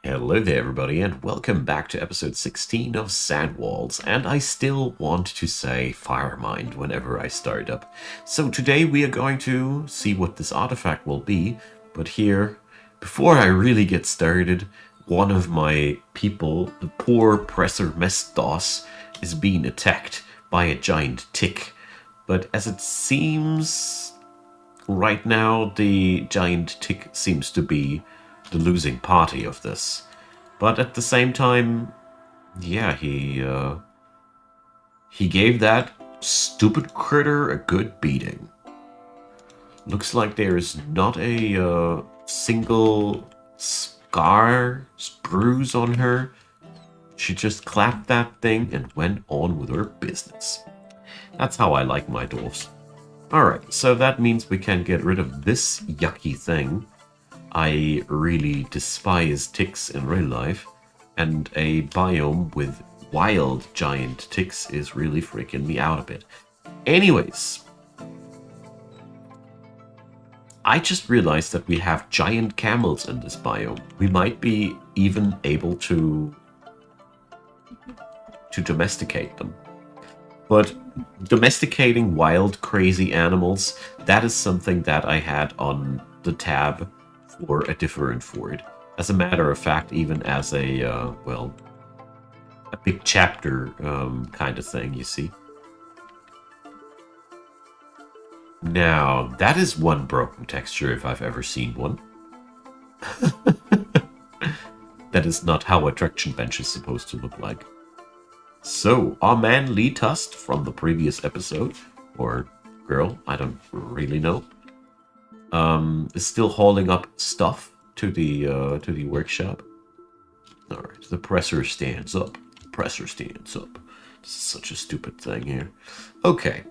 Hello there, everybody, and welcome back to episode 16 of Sandwalls. And I still want to say Firemind whenever I start up. So today we are going to see what this artifact will be. But here, before I really get started, one of my people, the poor Presser Mestos, is being attacked by a giant tick. But as it seems, right now the giant tick seems to be the losing party of this. But at the same time, yeah, he gave that stupid critter a good beating. Looks like there is not a single scar, bruise on her. She just clapped that thing and went on with her business. That's how I like my dwarfs. Alright, so that means we can get rid of this yucky thing. I really despise ticks in real life, and a biome with wild giant ticks is really freaking me out a bit. Anyways, I just realized that we have giant camels in this biome. We might be even able to domesticate them. But domesticating wild, crazy animals, that is something that I had on the tab for a different fort. As a matter of fact, even as a big chapter kind of thing, you see. Now, that is one broken texture if I've ever seen one. That is not how a traction bench is supposed to look like. So, our man Lee Tust from the previous episode, or girl, I don't really know, is still hauling up stuff to the workshop. All right, the presser stands up. The presser stands up. This is such a stupid thing here. Okay,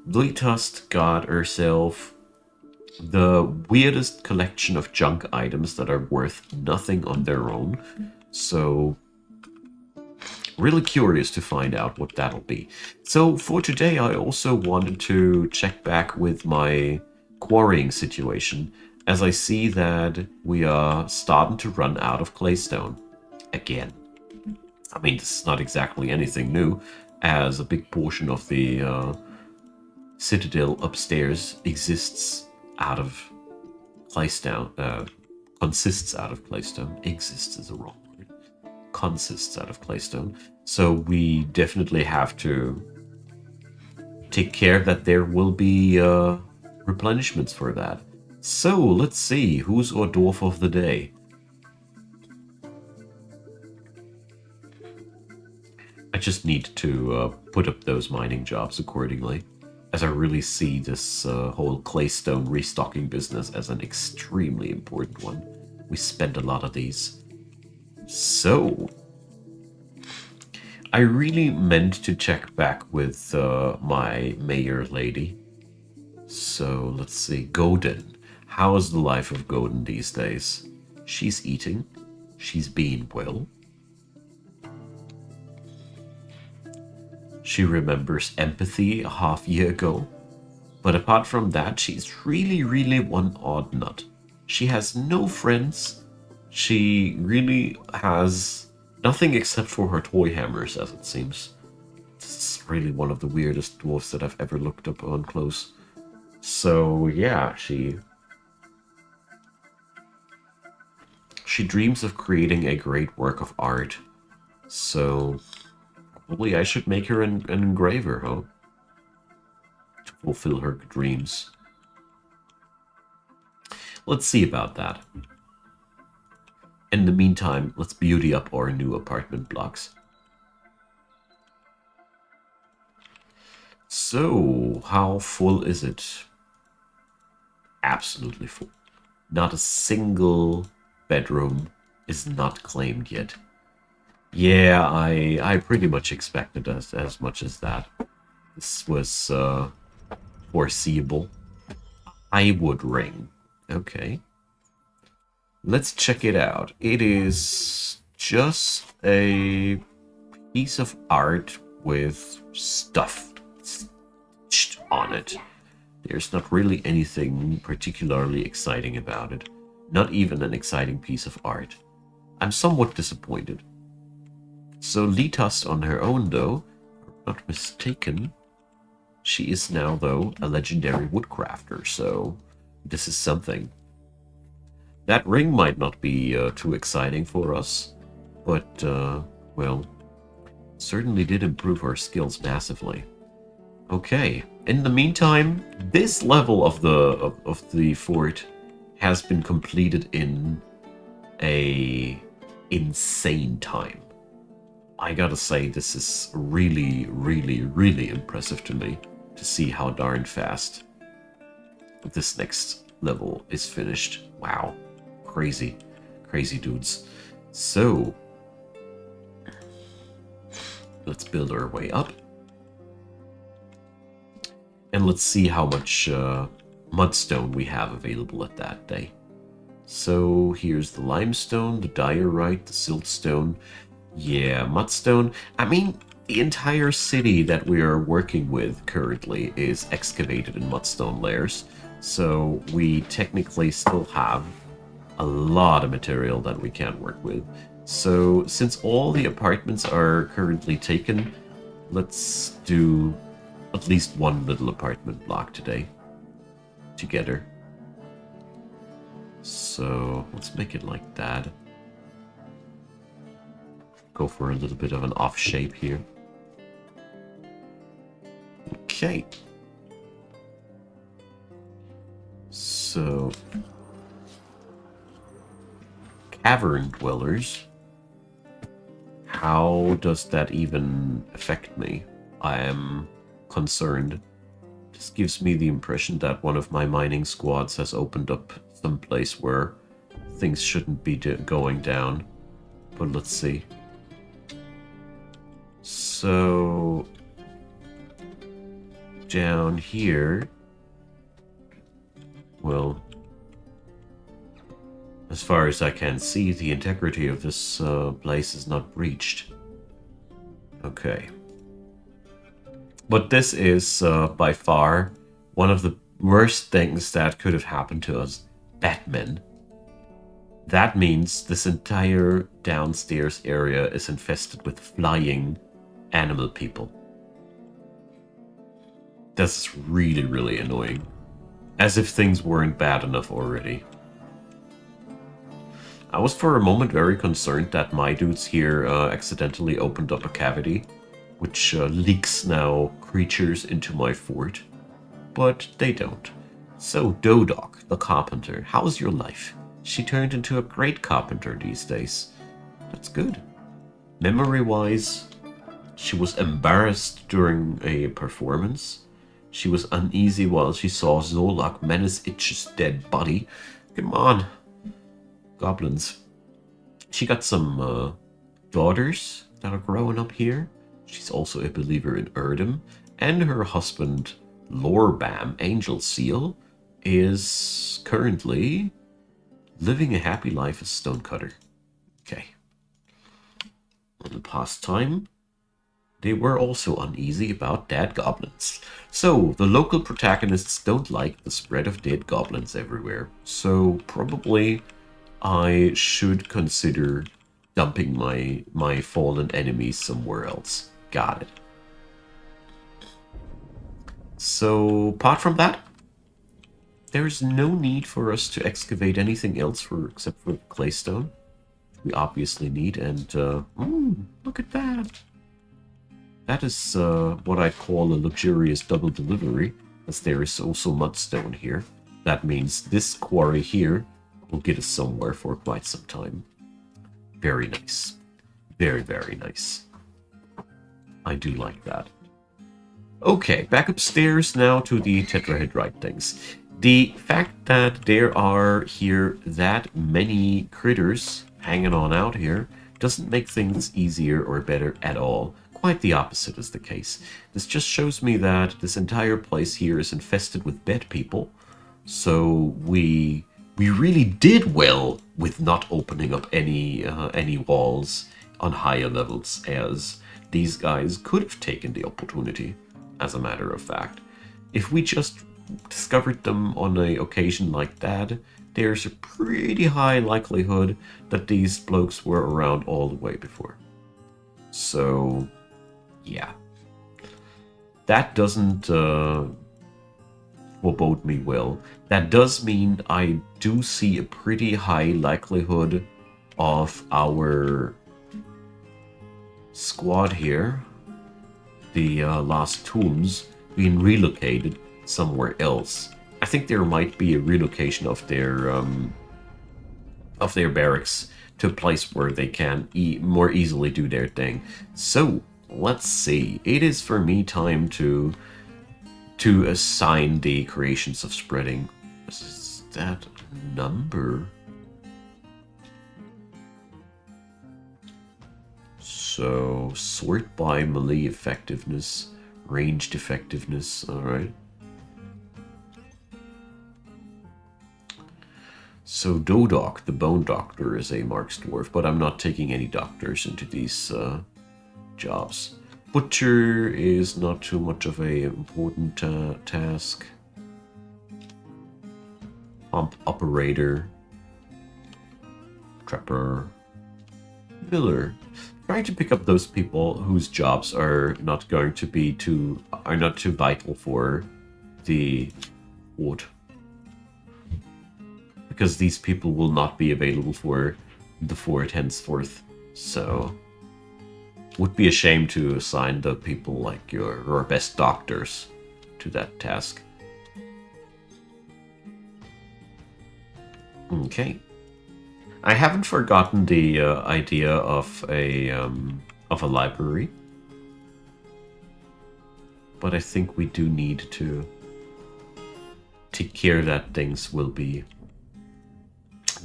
Lee Tust got herself the weirdest collection of junk items that are worth nothing on their own. So, really curious to find out what that'll be. So for today, I also wanted to check back with my quarrying situation, as I see that we are starting to run out of claystone again. I mean, this is not exactly anything new, as a big portion of the citadel upstairs exists out of claystone. Consists out of claystone. Exists is a wrong word. Consists out of claystone. So we definitely have to take care that there will be replenishments for that. So let's see, who's our dwarf of the day? I just need to put up those mining jobs accordingly, as I really see this whole claystone restocking business as an extremely important one. We spend a lot of these. So, I really meant to check back with my mayor lady. So, let's see. Godin. How is the life of Godin these days? She's eating. She's being well. She remembers empathy a half year ago. But apart from that, she's really one odd nut. She has no friends. She really has nothing except for her toy hammers, as it seems. This is really one of the weirdest dwarfs that I've ever looked up on close. So yeah, she dreams of creating a great work of art. So probably I should make her an engraver, huh? To fulfill her dreams. Let's see about that. In the meantime, let's beauty up our new apartment blocks. So, how full is it? Absolutely full. Not a single bedroom is not claimed yet. Yeah, I pretty much expected as much as that. This was foreseeable. I would ring. Okay. Let's check it out. It is just a piece of art with stuff stitched on it. There's not really anything particularly exciting about it. Not even an exciting piece of art. I'm somewhat disappointed. So Litas on her own, though, not mistaken, she is now, though, a legendary woodcrafter, so this is something. That ring might not be too exciting for us, but, well, certainly did improve our skills massively. Okay, in the meantime, this level of the fort has been completed in a insane time. I gotta say, this is really, really, really impressive to me to see how darn fast this next level is finished. Wow. Crazy. Crazy dudes. So, let's build our way up. And let's see how much mudstone we have available at that day. So, here's the limestone, the diorite, the siltstone. Yeah, mudstone. I mean, the entire city that we are working with currently is excavated in mudstone layers. So we technically still have a lot of material that we can work with. So since all the apartments are currently taken, let's do at least one little apartment block today together. So let's make it like that. Go for a little bit of an off shape here. Okay. So, cavern dwellers. How does that even affect me? I am concerned. This gives me the impression that one of my mining squads has opened up some place where things shouldn't be going down. But let's see. So, down here, well, as far as I can see, the integrity of this place is not breached. Okay. But this is by far one of the worst things that could have happened to us, Batman. That means this entire downstairs area is infested with flying animal people. That's really, really annoying. As if things weren't bad enough already. I was for a moment very concerned that my dudes here accidentally opened up a cavity, which leaks now creatures into my fort. But they don't. So, Dodok, the carpenter, how's your life? She turned into a great carpenter these days. That's good. Memory-wise, she was embarrassed during a performance. She was uneasy while she saw Zolak menace Itch's dead body. Come on, goblins. She got some daughters that are growing up here. She's also a believer in Erdem. And her husband, Lorbam, Angel Seal, is currently living a happy life as stonecutter. Okay. In the past time, they were also uneasy about dead goblins. So, the local protagonists don't like the spread of dead goblins everywhere. So, probably I should consider dumping my fallen enemies somewhere else. Got it. So, apart from that, there's no need for us to excavate anything else except for claystone. We obviously need, and look at that. That is what I call a luxurious double delivery, as there is also mudstone here. That means this quarry here will get us somewhere for quite some time. Very nice. Very, very nice. I do like that. Okay, back upstairs now to the tetrahedrite things. The fact that there are here that many critters hanging on out here doesn't make things easier or better at all. Quite the opposite is the case. This just shows me that this entire place here is infested with bad people. So we really did well with not opening up any walls on higher levels, as these guys could have taken the opportunity, as a matter of fact. If we just discovered them on an occasion like that, there's a pretty high likelihood that these blokes were around all the way before. So, yeah. That doesn't forebode me well. That does mean I do see a pretty high likelihood of our squad here, the last tombs, being relocated somewhere else. I think there might be a relocation of their barracks to a place where they can more easily do their thing. So let's see. It is for me time to assign the creations of spreading. Is that a number? So sort by melee effectiveness, ranged effectiveness. All right. So Dodok, the Bone Doctor, is a Marks Dwarf, but I'm not taking any doctors into these jobs. Butcher is not too much of a important task. Pump Operator. Trapper. Miller. Trying to pick up those people whose jobs are not too vital for the fort. Because these people will not be available for the fort henceforth. So would be a shame to assign the people like your best doctors to that task. Okay. I haven't forgotten the idea of a library, but I think we do need to take care that things will be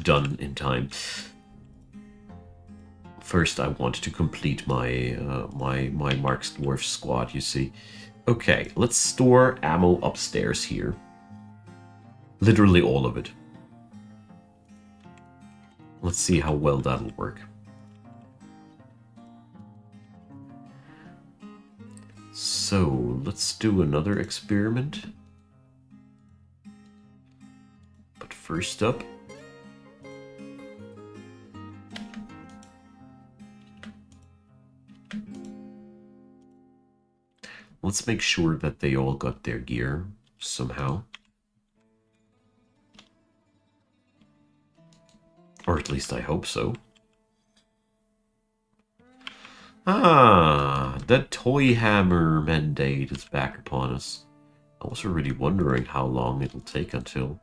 done in time. First, I want to complete my my Marks Dwarf squad. You see, okay. Let's store ammo upstairs here. Literally all of it. Let's see how well that'll work. So let's do another experiment. But first up, let's make sure that they all got their gear somehow. Or at least I hope so. Ah, the toy hammer mandate is back upon us. I was already wondering how long it'll take until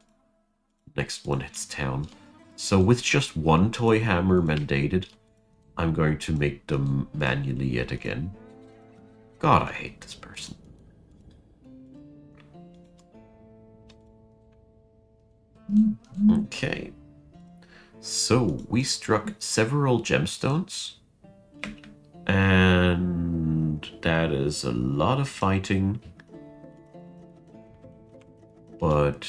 next one hits town. So with just one toy hammer mandated, I'm going to make them manually yet again. God, I hate this person. Okay. So, we struck several gemstones. And that is a lot of fighting. But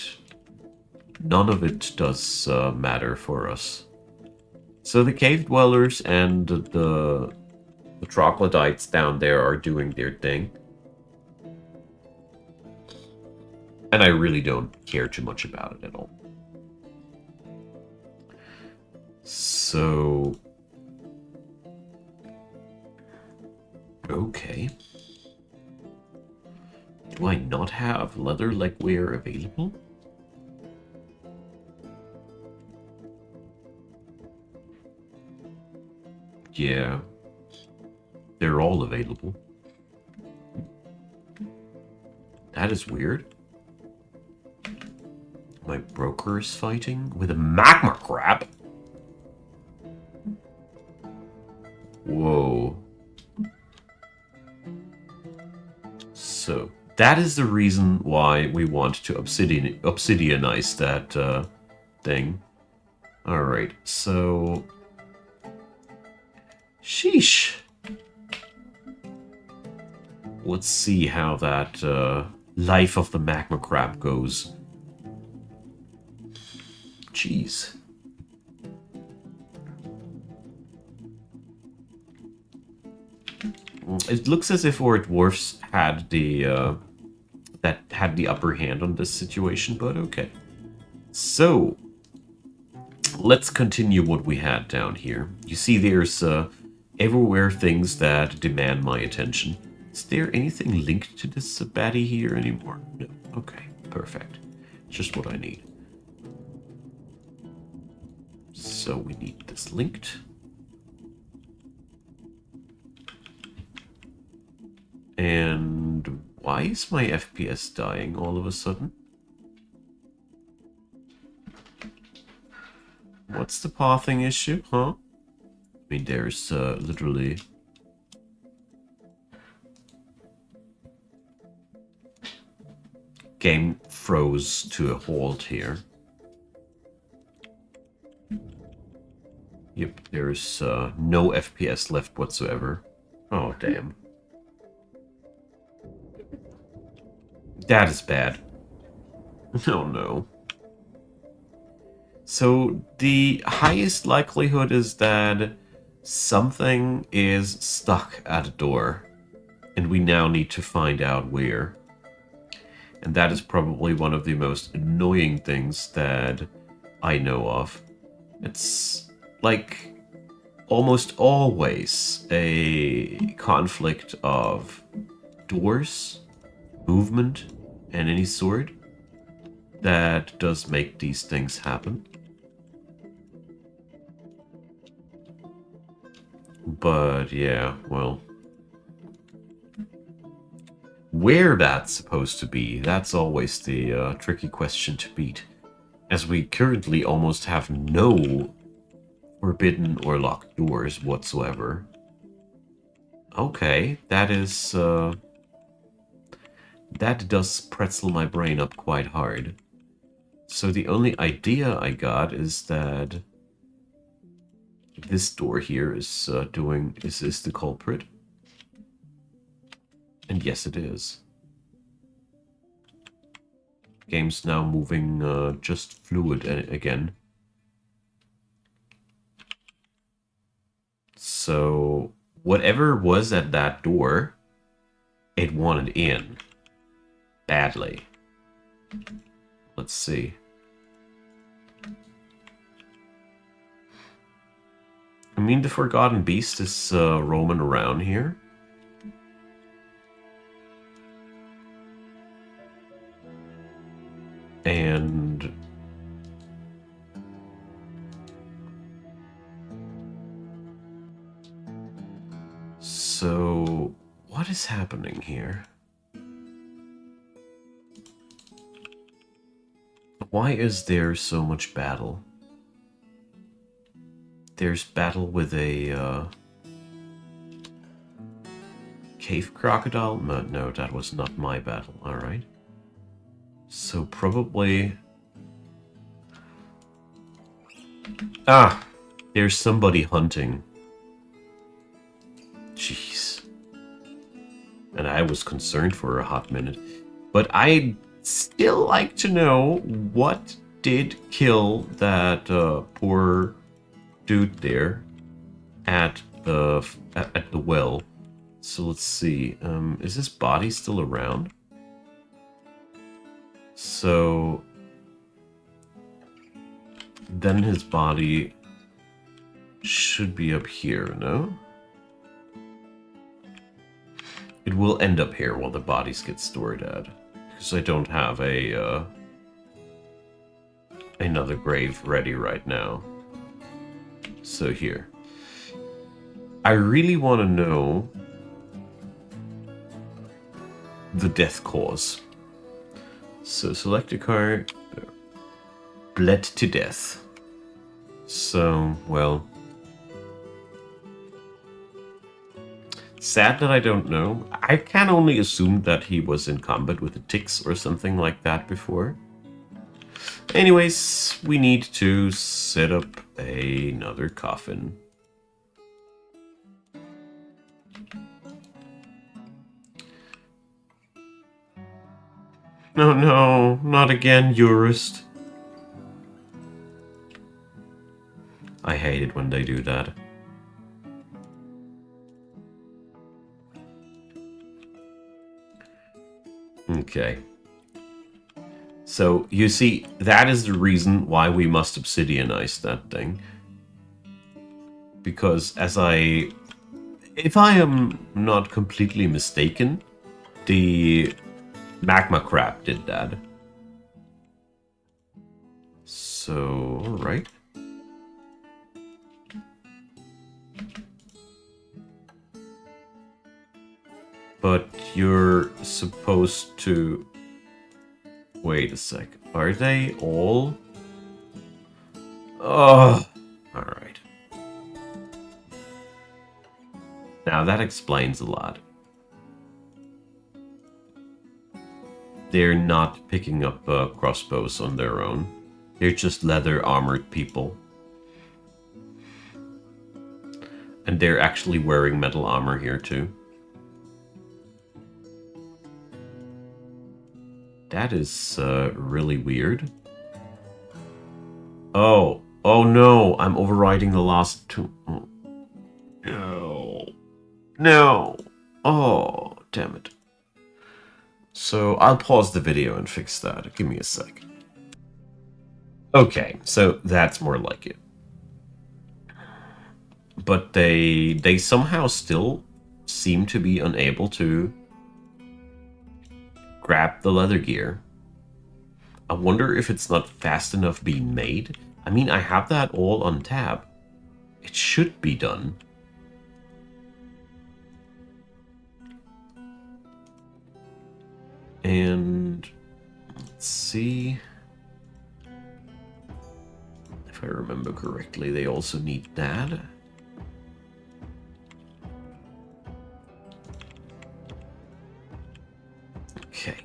none of it does matter for us. So the cave dwellers and the troglodytes down there are doing their thing. And I really don't care too much about it at all. So... okay. Do I not have leather legwear available? Yeah. They're all available. That is weird. My broker is fighting with a magma crab? Whoa. So, that is the reason why we want to obsidianize that thing. Alright, so... sheesh. Let's see how that life of the magma crab goes. Jeez. It looks as if our dwarfs had the upper hand on this situation, but okay. So let's continue what we had down here. You see there's everywhere things that demand my attention. Is there anything linked to this baddie here anymore? No. Okay, perfect. Just what I need. So we need this linked. And why is my FPS dying all of a sudden? What's the pathing issue, huh? I mean, there's literally... Game froze to a halt here. Yep, there's no FPS left whatsoever. Oh, damn. That is bad. Oh, no. So, the highest likelihood is that something is stuck at a door. And we now need to find out where. And that is probably one of the most annoying things that I know of. It's like almost always a conflict of doors, movement, and any sort that does make these things happen. But yeah, well, where that's supposed to be, that's always the tricky question to beat, as we currently almost have no forbidden or locked doors whatsoever. Okay, that is, that does pretzel my brain up quite hard. So the only idea I got is that this door here is is this the culprit? And yes, it is. Game's now moving just fluid again. So whatever was at that door, it wanted in. Badly. Let's see. I mean, the Forgotten Beast is roaming around here. And... so, what is happening here? Why is there so much battle? There's battle with a cave crocodile? No, that was not my battle. Alright. So probably... ah! There's somebody hunting. Jeez. And I was concerned for a hot minute. But I'd still like to know what did kill that poor dude there at the well. So let's see. Is his body still around? So then his body should be up here, no? It will end up here while the bodies get stored at. Because I don't have a another grave ready right now. So here. I really want to know the death cause. So select a card. Bled to death. So, well... sad that I don't know. I can only assume that he was in combat with the ticks or something like that before. Anyways, we need to set up another coffin. No, no, not again, Jurist. I hate it when they do that. Okay. So, you see, that is the reason why we must obsidianize that thing. Because if I am not completely mistaken, the magma crab did that. So, right. But you're supposed to... Wait a sec. Are they all... Oh, alright. Now that explains a lot. They're not picking up crossbows on their own. They're just leather armored people. And they're actually wearing metal armor here too. That is really weird. Oh no, I'm overriding the last two. Oh. No. No. Oh, damn it. So I'll pause the video and fix that. Give me a sec. Okay, so that's more like it. But they somehow still seem to be unable to grab the leather gear. I wonder if it's not fast enough being made. I mean, I have that all on tab. It should be done. And let's see. If I remember correctly, they also need that. Okay.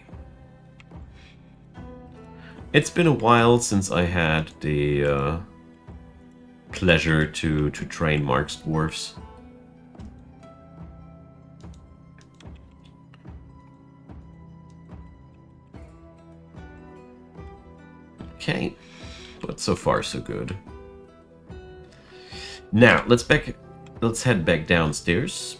It's been a while since I had the pleasure to train Mark's dwarves. Okay, but so far so good. Now let's head back downstairs.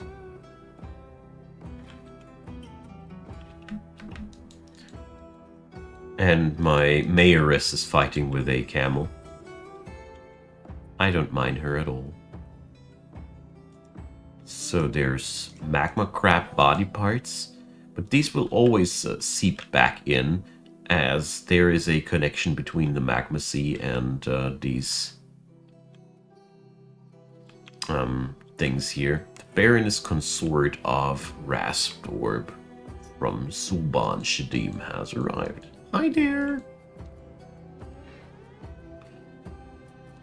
And my mayoress is fighting with a camel. I don't mind her at all. So there's magma crab body parts, but these will always seep back in, as there is a connection between the magma sea and these things here. The Baroness Consort of Rastorb from Sulban Shadim has arrived. Hi there!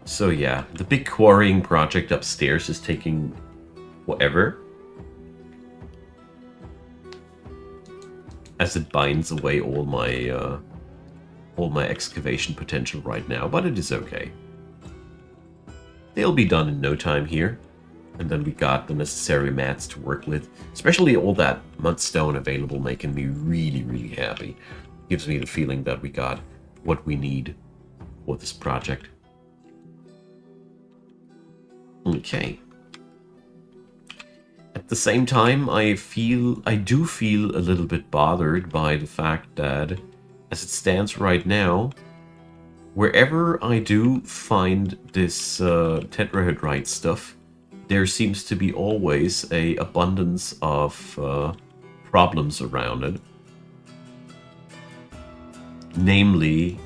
So yeah, the big quarrying project upstairs is taking forever, as it binds away all my excavation potential right now, but it is okay. They'll be done in no time here, and then we got the necessary mats to work with, especially all that mudstone available, making me really happy. Gives me the feeling that we got what we need for this project. Okay. At the same time, I do feel a little bit bothered by the fact that, as it stands right now, wherever I do find this tetrahedrite stuff, there seems to be always a abundance of problems around it. Namely,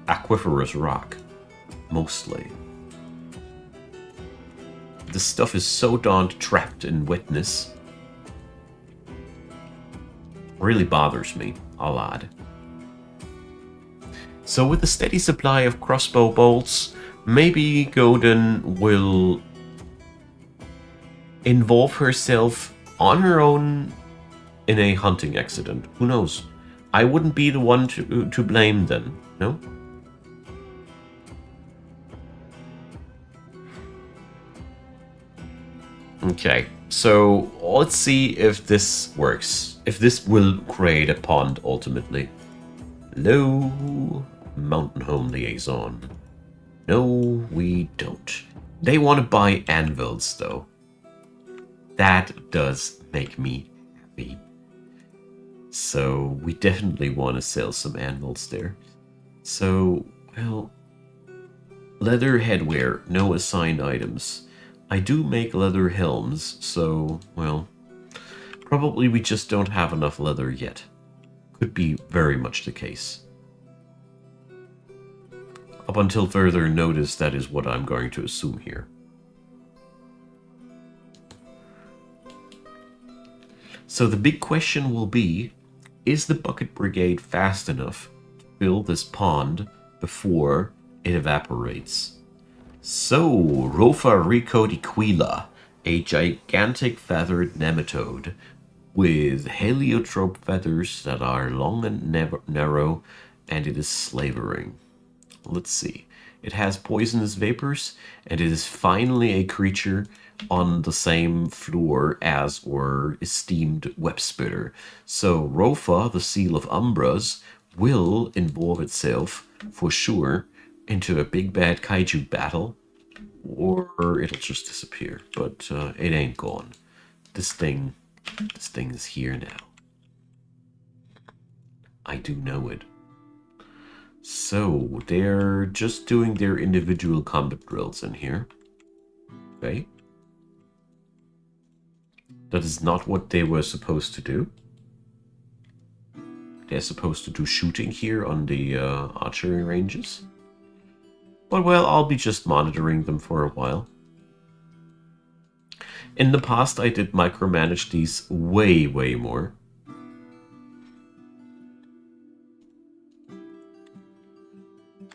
aquiferous rock, mostly. This stuff is so darned trapped in wetness. Really bothers me a lot. So with a steady supply of crossbow bolts, maybe Godin will involve herself on her own in a hunting accident. Who knows? I wouldn't be the one to blame then, no? Okay, so let's see if this works. If this will create a pond ultimately. Hello, Mountain Home Liaison. No, we don't. They want to buy anvils, though. That does make me happy. So we definitely want to sell some anvils there. So, well, leather headwear, no assigned items. I do make leather helms, so, well, probably we just don't have enough leather yet. Could be very much the case. Up until further notice, that is what I'm going to assume here. So the big question will be, is the bucket brigade fast enough to fill this pond before it evaporates? So, Rofa ricodiquila, a gigantic feathered nematode with heliotrope feathers that are long and narrow, and it is slavering. Let's see. It has poisonous vapors, and it is finally a creature on the same floor as our esteemed web spitter. So Rofa, the Seal of Umbras, will involve itself, for sure, into a big bad kaiju battle, or it'll just disappear. But it ain't gone. This thing is here now. I do know it. So, they're just doing their individual combat drills in here. Okay. That is not what they were supposed to do. They're supposed to do shooting here on the archery ranges. But, well, I'll be just monitoring them for a while. In the past, I did micromanage these way, way more.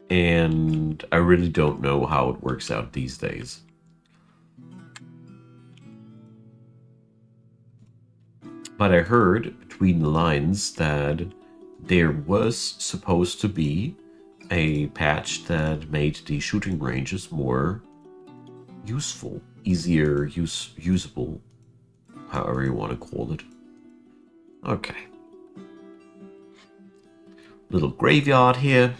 And I really don't know how it works out these days. But I heard between the lines that there was supposed to be a patch that made the shooting ranges more useful, easier, usable, however you want to call it. Okay. Little graveyard here.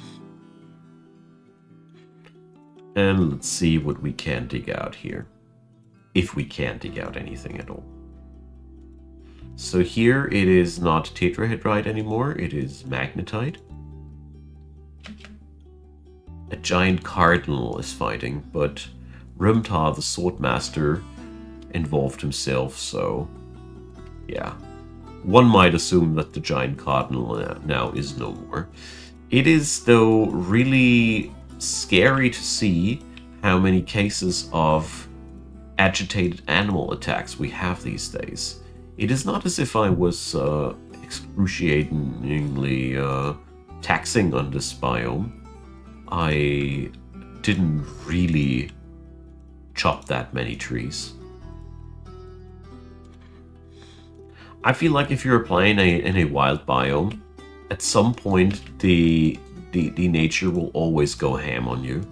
And let's see what we can dig out here. If we can dig out anything at all. So here it is not tetrahedrite anymore, it is magnetite. A giant cardinal is fighting, but Rumtar, the swordmaster, involved himself, so yeah. One might assume that the giant cardinal now is no more. It is, though, really scary to see how many cases of agitated animal attacks we have these days. It is not as if I was excruciatingly taxing on this biome. I didn't really chop that many trees. I feel like if you're playing in a wild biome, at some point the nature will always go ham on you.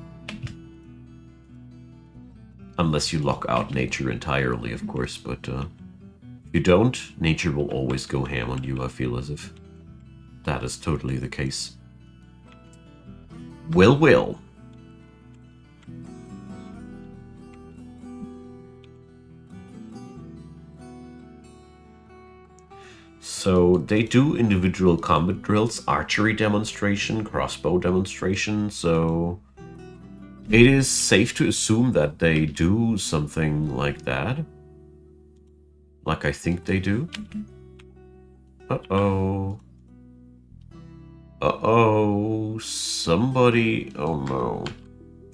Unless you lock out nature entirely, of course, but if you don't, nature will always go ham on you, I feel as if that is totally the case. Well. So they do individual combat drills, archery demonstration, crossbow demonstration, so it is safe to assume that they do something like that. Like I think they do. Uh-oh. Uh-oh. Somebody... Oh no.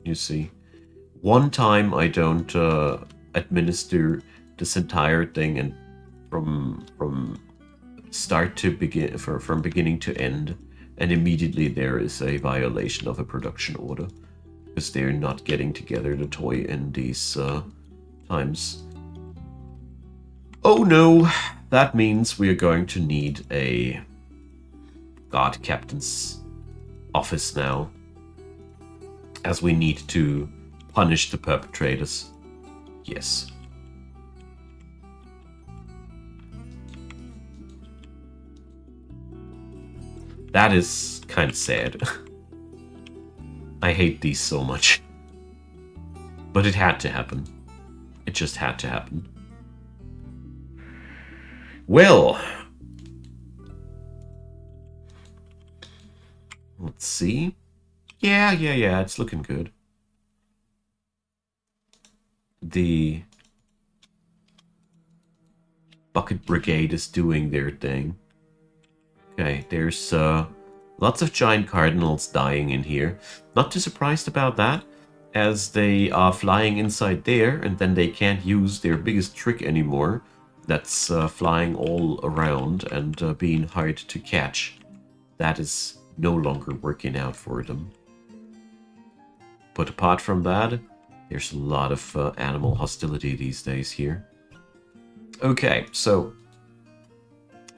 You see. One time I don't administer this entire thing and from start to begin, from beginning to end, and immediately there is a violation of a production order because they're not getting together to toy in these times. Oh no, that means we are going to need a guard captain's office now, as we need to punish the perpetrators. Yes. That is kind of sad. I hate these so much. But it had to happen. It just had to happen. Well, Let's see. Yeah, it's looking good. The Bucket Brigade is doing their thing. Okay, there's lots of giant cardinals dying in here. Not too surprised about that, as they are flying inside there, and then they can't use their biggest trick anymore. That's flying all around and being hard to catch. That is no longer working out for them. But apart from that, there's a lot of animal hostility these days here. Okay, so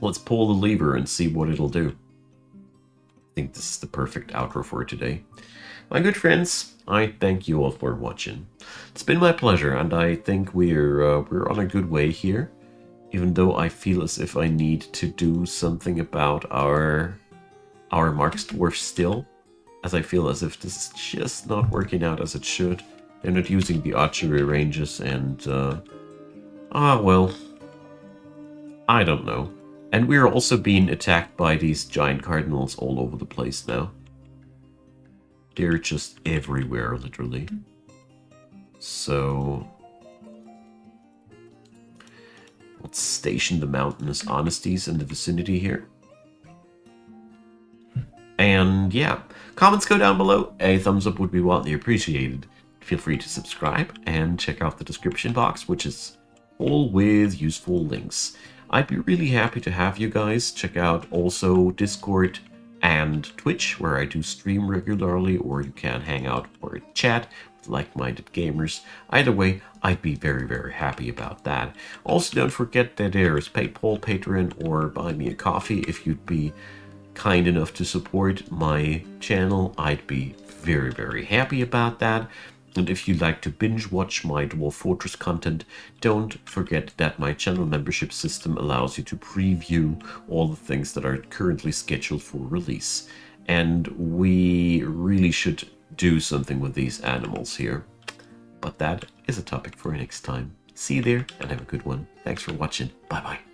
let's pull the lever and see what it'll do. I think this is the perfect outro for today. My good friends, I thank you all for watching. It's been my pleasure, and I think we're on a good way here. Even though I feel as if I need to do something about our Mark's Dwarf still, as I feel as if this is just not working out as it should. They're not using the archery ranges, and well, I don't know. And we're also being attacked by these giant cardinals all over the place now. They're just everywhere, literally. So let's station the mountainous honesties in the vicinity here. And yeah, comments go down below. A thumbs up would be wildly appreciated. Feel free to subscribe and check out the description box, which is full with useful links. I'd be really happy to have you guys check out also Discord and Twitch, where I do stream regularly, or you can hang out or chat with like-minded gamers. Either way, I'd be very, very happy about that. Also, don't forget that there's PayPal, Patreon, or Buy Me a Coffee if you'd be kind enough to support my channel. I'd be very, very happy about that. And if you like to binge watch my Dwarf Fortress content, don't forget that my channel membership system allows you to preview all the things that are currently scheduled for release. And we really should do something with these animals here. But that is a topic for next time. See you there and have a good one. Thanks for watching. Bye bye.